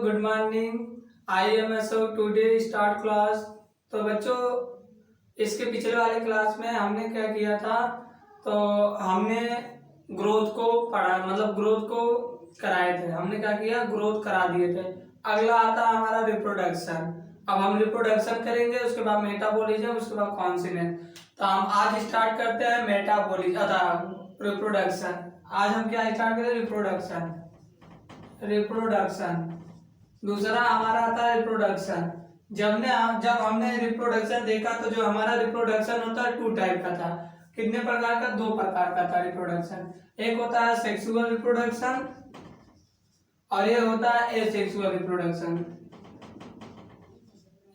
Good morning. I am S O today start class. तो बच्चों, इसके पिछले वाले क्लास में हमने क्या किया था, तो हमने ग्रोथ को पढ़ा, मतलब ग्रोथ को कराए थे। हमने क्या किया, ग्रोथ करा दिए थे। अगला आता है हमारा रिप्रोडक्शन। अब हम रिप्रोडक्शन करेंगे, उसके बाद मेटाबॉलिज्म, उसके बाद कॉन्सिनेंस। तो हम आज स्टार्ट करते हैं मेटाबॉलिज्म, रिप्रोडक्शन। आज हम क्या स्टार्ट करें, रिप्रोडक्शन। रिप्रोडक्शन दूसरा हमारा आता है रिप्रोडक्शन। जब हमने रिप्रोडक्शन देखा तो जो हमारा रिप्रोडक्शन होता है 2 टाइप का था। कितने प्रकार का, 2 प्रकार का था रिप्रोडक्शन। एक होता है सेक्सुअल रिप्रोडक्शन और ये होता है एसेक्सुअल रिप्रोडक्शन।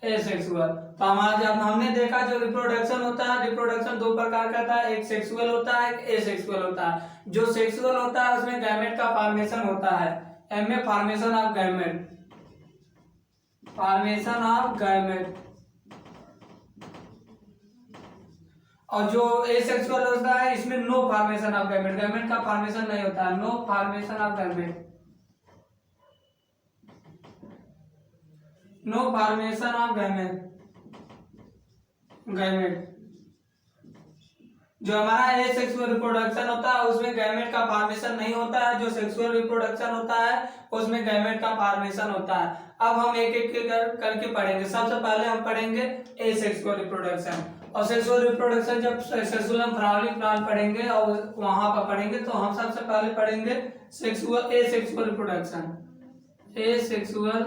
एसेक्सुअल, तो हमारा जब हमने देखा जो रिप्रोडक्शन होता है, रिप्रोडक्शन 2 प्रकार का था। एक सेक्सुअल होता है, एक एसेक्सुअल होता है। जो सेक्सुअल होता है उसमें गैमेट का फॉर्मेशन होता है, एम formation of gamete, formation of gamete. और जो एसेक्सुअल होता है इसमें no formation of gamete, gamete का फॉर्मेशन नहीं होता है, no formation of gamete, no formation of gamete. Gamete जो हमारा एसेक्सुअल रिप्रोडक्शन होता है उसमें गैमेट का फॉर्मेशन नहीं होता है। जो सेक्सुअल रिप्रोडक्शन होता है उसमें गैमेट का फॉर्मेशन होता है। अब हम एक एक करके पढ़ेंगे। सबसे पहले हम पढ़ेंगे एसेक्सुअल रिप्रोडक्शन। और सेक्सुअल रिप्रोडक्शन जब सेक्सुअल फ्लावरिंग प्लांट पढ़ेंगे और वहां पर पढ़ेंगे, तो हम सबसे पहले पढ़ेंगे एसेक्सुअल रिप्रोडक्शन। एसेक्सुअल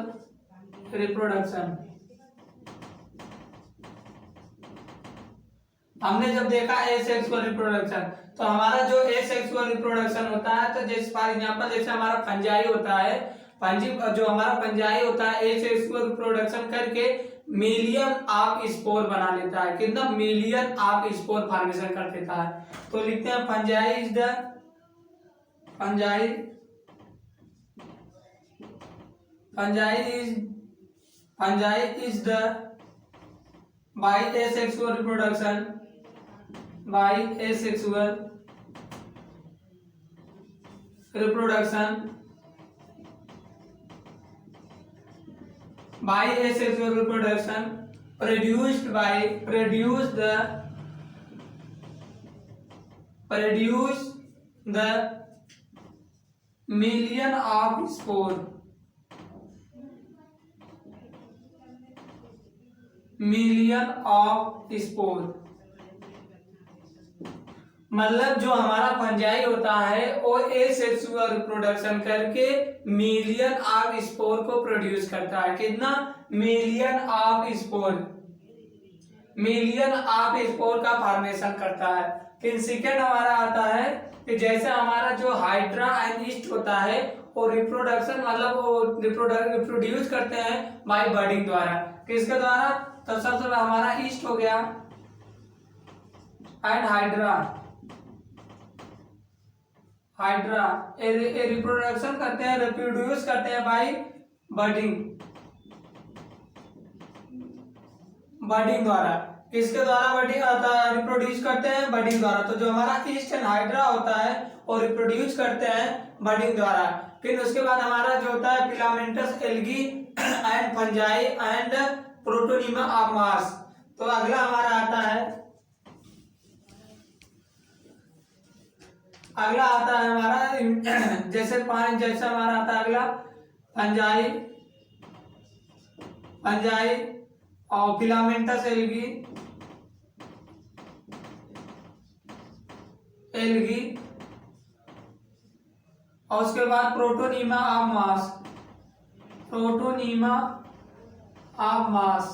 रिप्रोडक्शन हमने जब देखा एसेक्सुअल रिप्रोडक्शन, तो हमारा जो एसेक्सुअल रिप्रोडक्शन होता है, तो जैसे फॉर एग्जांपल जैसे हमारा फंजाई होता है, जो हमारा फंजाई होता है एसेक्सुअल रिप्रोडक्शन करके मिलियन ऑफ स्पोर बना लेता है। कितना, मिलियन ऑफ स्पोर फॉर्मेशन कर देता है। तो लिखते हैं fungi is the fungi fungi is the by asexual reproduction, by asexual reproduction, by asexual reproduction produce the million of spore, million of spore। मतलब जो हमारा फंजाई होता है वो एसेक्सुअल रिप्रोडक्शन करके मिलियन ऑफ स्पोर को प्रोड्यूस करता है। कितना, million of spore, million of spore का फॉर्मेशन करता है। फिर सेकेंड हमारा आता है कि जैसे हमारा जो हाइड्रा एंड ईस्ट होता है वो रिप्रोडक्शन, मतलब वो रिप्रोड्यूस करते हैं बाय बर्डिंग द्वारा। किसके द्वारा, तो सबसे हमारा ईस्ट हो गया एंड हाइड्रा रिप्रोडक्शन करते हैं, रिप्रोड्यूस करते हैं बाय बर्डिंग द्वारा। किसके द्वारा बर्डिंग आता है, रिप्रोड्यूस करते हैं बर्डिंग द्वारा। तो जो हमारा ईस्ट एंड हाइड्रा होता है वो रिप्रोड्यूस करते हैं बर्डिंग द्वारा। फिर उसके बाद हमारा जो होता है filamentous algae and fungi and protonema of Mars. तो अगला हमारा आता है हमारा जैसे हमारा आता है अगला फंजाई और फिलामेंटस एल्गी और उसके बाद प्रोटोनिमा ऑफ मास।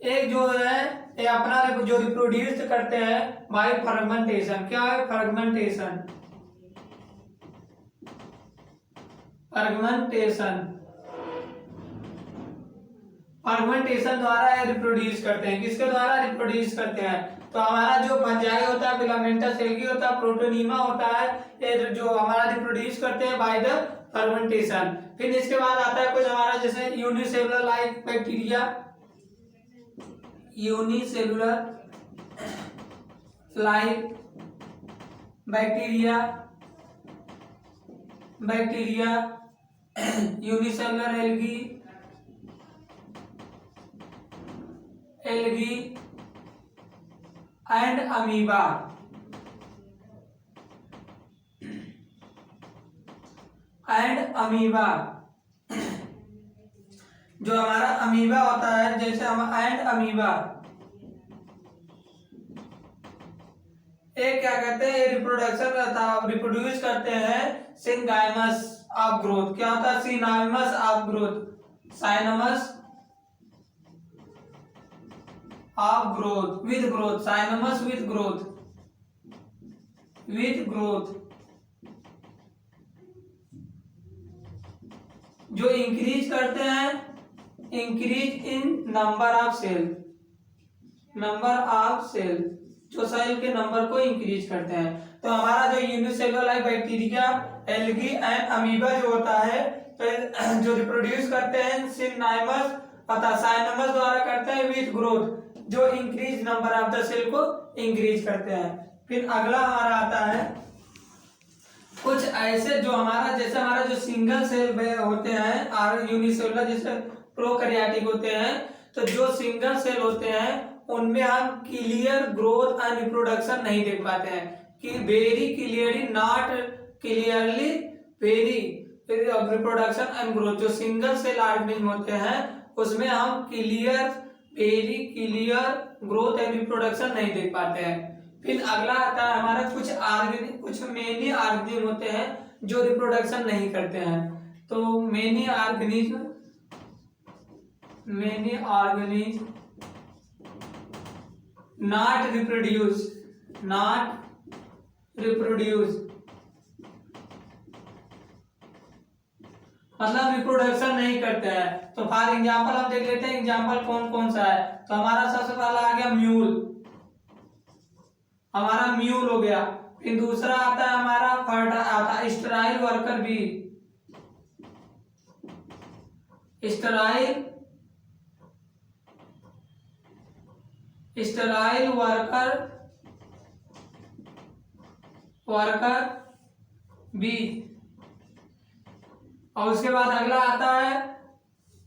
एक जो है ये अपना जो रिप्रोड्यूस करते हैं बाय फर्मेंटेशन। क्या है, फर्मेंटेशन द्वारा रिप्रोड्यूस करते हैं। किसके द्वारा रिप्रोड्यूस करते हैं, तो हमारा जो फंजाई होता है, फिलामेंटस एल्गी होता है, प्रोटोनिमा होता है, ये जो हमारा रिप्रोड्यूस करते हैं बाय द फर्मेंटेशन। फिर इसके बाद आता है कुछ हमारा जैसे unicellular like bacteria, unicellular like bacteria unicellular algae, algae and amoeba. And amoeba, जो हमारा अमीबा होता है, जैसे हम एंड अमीबा, ये क्या कहते हैं, रिप्रोडक्शन रिप्रोड्यूस करते हैं सिनगाइमस ऑफ ग्रोथ। क्या होता है, synonymous of growth, synonymous of growth, with growth, synonymous with growth, with growth, जो इंक्रीज करते हैं, increase in number of cell, number of cell, जो सेल के नंबर को इंक्रीज करते हैं। तो हमारा जो unicellular bacteria, algae and amoeba जो होता है, तो जो रिप्रोड्यूस करते हैं सिनाइमस अथवा साइनमस द्वारा करते हैं विद ग्रोथ, जो increase number of the cell को इंक्रीज करते हैं। फिर अगला हमारा आता है कुछ ऐसे जो हमारा, जैसे हमारा जो सिंगल सेल होते हैं और यूनिसेलुलर जैसे प्रोकैरियोटिक होते हैं, तो जो सिंगल सेल होते हैं उनमें हम क्लियर ग्रोथ एंड रिप्रोडक्शन नहीं देख पाते हैं, कि very clearly, not clearly very reproduction and growth. जो सिंगल सेल ऑर्गेनिज्म होते हैं उसमें हम clear, very clear growth and reproduction नहीं देख पाते हैं। फिर अगला आता है हमारा कुछ मेनी ऑर्गेनिज्म होते हैं जो रिप्रोडक्शन नहीं करते हैं। तो मेनी ऑर्गेनिज्म not reproduce, मतलब रिप्रोडक्शन नहीं करते हैं। तो फॉर एग्जांपल हम देख लेते हैं, एग्जांपल कौन कौन सा है। तो हमारा सबसे पहला आ गया म्यूल, हमारा म्यूल हो गया। फिर दूसरा आता है हमारा आता है sterile worker bee, sterile worker bee. और उसके बाद अगला आता है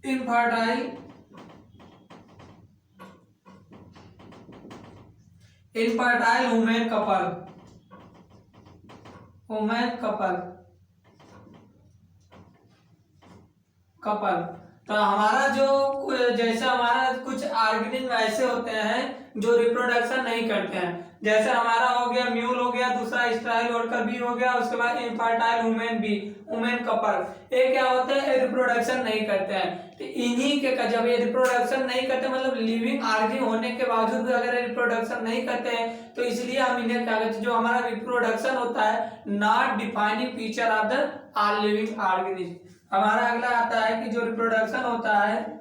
इनफर्टाइल वुमेन कपल। तो हमारा जो जैसे हमारा कुछ ऑर्गेनिज्म ऐसे होते हैं जो रिप्रोडक्शन नहीं करते हैं, जैसे हमारा हो गया म्यूल हो गया, दूसरा स्टेराइल वर्कर बी हो गया, उसके बाद इनफर्टाइल वुमेन कपल, ये क्या होते हैं, रिप्रोडक्शन नहीं करते हैं। तो इन्हीं के जब ये रिप्रोडक्शन नहीं करते, मतलब लिविंग ऑर्गेनिज्म होने के बावजूद भी अगर रिप्रोडक्शन नहीं करते हैं, तो इसलिए हम इन्हें क्या कहते हैं, जो हमारा रिप्रोडक्शन होता है not defining feature of the all living organism. हमारा अगला आता है कि जो रिप्रोडक्शन होता है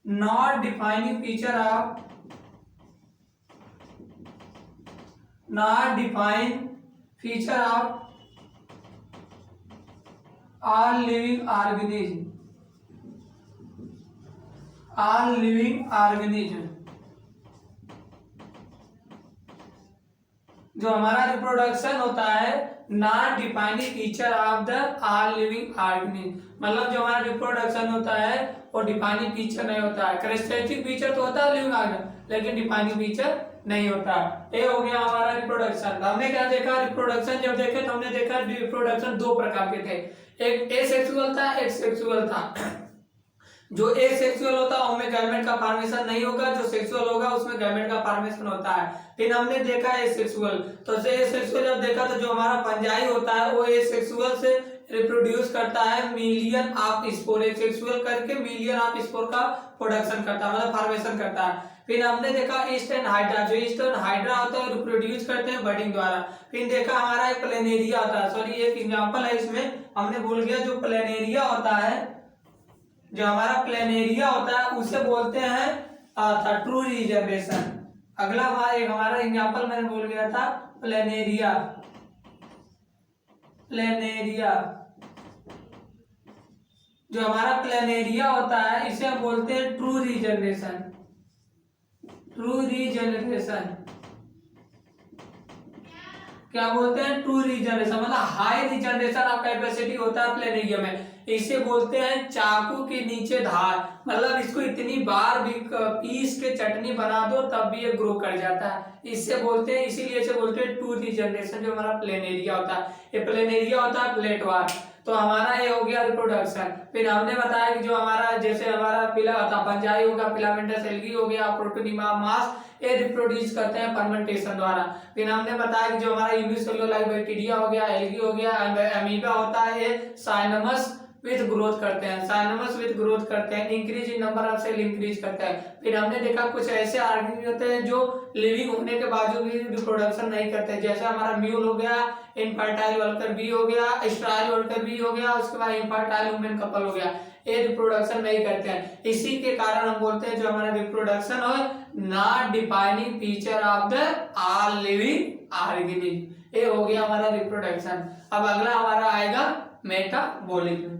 not defining feature of all living organism. जो हमारा रिप्रोडक्शन होता है not defining feature of the all living organism, मतलब जो हमारा रिप्रोडक्शन होता है वो डिफाइनिंग फीचर नहीं होता है। कैरेक्टरिस्टिक फीचर तो होता है लिविंग ऑर्गेनिज्म, लेकिन डिफाइनिंग फीचर नहीं होता। ये हो गया हमारा रिप्रोडक्शन। हमने क्या देखा, रिप्रोडक्शन जब देखे तो हमने देखा रिप्रोडक्शन दो प्रकार के थे, एक एसेक्सुअल था, एक सेक्सुअल था। जो एसेक्सुअल होता है उसमें गैमेट का फॉर्मेशन नहीं होगा, जो सेक्सुअल होगा उसमें गैमेट का फॉर्मेशन होता है। फिर हमने देखा एसेक्सुअल, तो एसेक्सुअल जब देखा तो जो हमारा फंजाई होता है वो एसेक्सुअल से रिप्रोड्यूस करता है मिलियन ऑफ स्पोर, एसेक्सुअल करके मिलियन ऑफ स्पोर का प्रोडक्शन करता है, मतलब फॉर्मेशन करता है। फिर हमने देखा ईस्टर्न हाइड्रा, जो ईस्टर्न हाइड्रा होता है रिप्रोड्यूस करते हैं बडिंग द्वारा। फिर देखा हमारा एक प्लेनेरिया होता है, सॉरी एक एग्जांपल है इसमें हमने भूल गया, जो प्लेनेरिया होता है, जो हमारा प्लेनेरिया होता है उसे बोलते हैं ट्रू रीजनरेशन। अगला हमारा एग्जांपल मैंने भूल गया था, प्लेनेरिया। जो हमारा प्लेनेरिया होता है इसे हम बोलते हैं ट्रू रीजनरेशन। क्या बोलते हैं, टू रिजनरेशन, मतलब हाई रिजनरेशन ऑफ कैपेसिटी होता है प्लेनेरियम में। इसे बोलते हैं चाकू के नीचे धार, मतलब इसको इतनी बार भी पीस के चटनी बना दो तब भी ये ग्रो कर जाता है। इससे बोलते हैं, इसीलिए इसे बोलते हैं टू रिजनरेशन। जो हमारा प्लेनेरिया होता है, ये प्लेनेरिया होता है प्लेटवार। तो हमारा ये हो गया रिप्रोडक्शन। फिर हमने बताया कि जो हमारा जैसे हमारा पिला होता फंजाई हो गया, फिलामेंटस एल्गी हो गया, प्रोटोनिमा मास, ये रिप्रोड्यूस करते हैं फर्मेंटेशन द्वारा। फिर हमने बताया कि जो हमारा यूनिसेलुलर बैक्टीरिया हो गया, एल्गी हो गया, अमीबा होता है, ये साइनमस विथ ग्रोथ करते हैं, साइनमस विथ ग्रोथ करते हैं, increase in number of cell increase करते हैं। फिर हमने देखा कुछ ऐसे ऑर्गेनिज्म होते हैं जो लिविंग होने के बावजूद भी रिप्रोडक्शन नहीं करते, जैसे हमारा म्यूल हो गया, इनफर्टाइल वर्कर बी हो गया, स्ट्राइल वर्कर बी हो गया, उसके बाद इनफर्टाइल वुमेन कपल हो गया, ये रिप्रोडक्शन नहीं करते हैं। इसी के कारण हम बोलते हैं जो हमारा रिप्रोडक्शन हो not defining feature of the all living organism. ये हो गया हमारा रिप्रोडक्शन। अब अगला हमारा आएगा मेटाबॉलिज्म।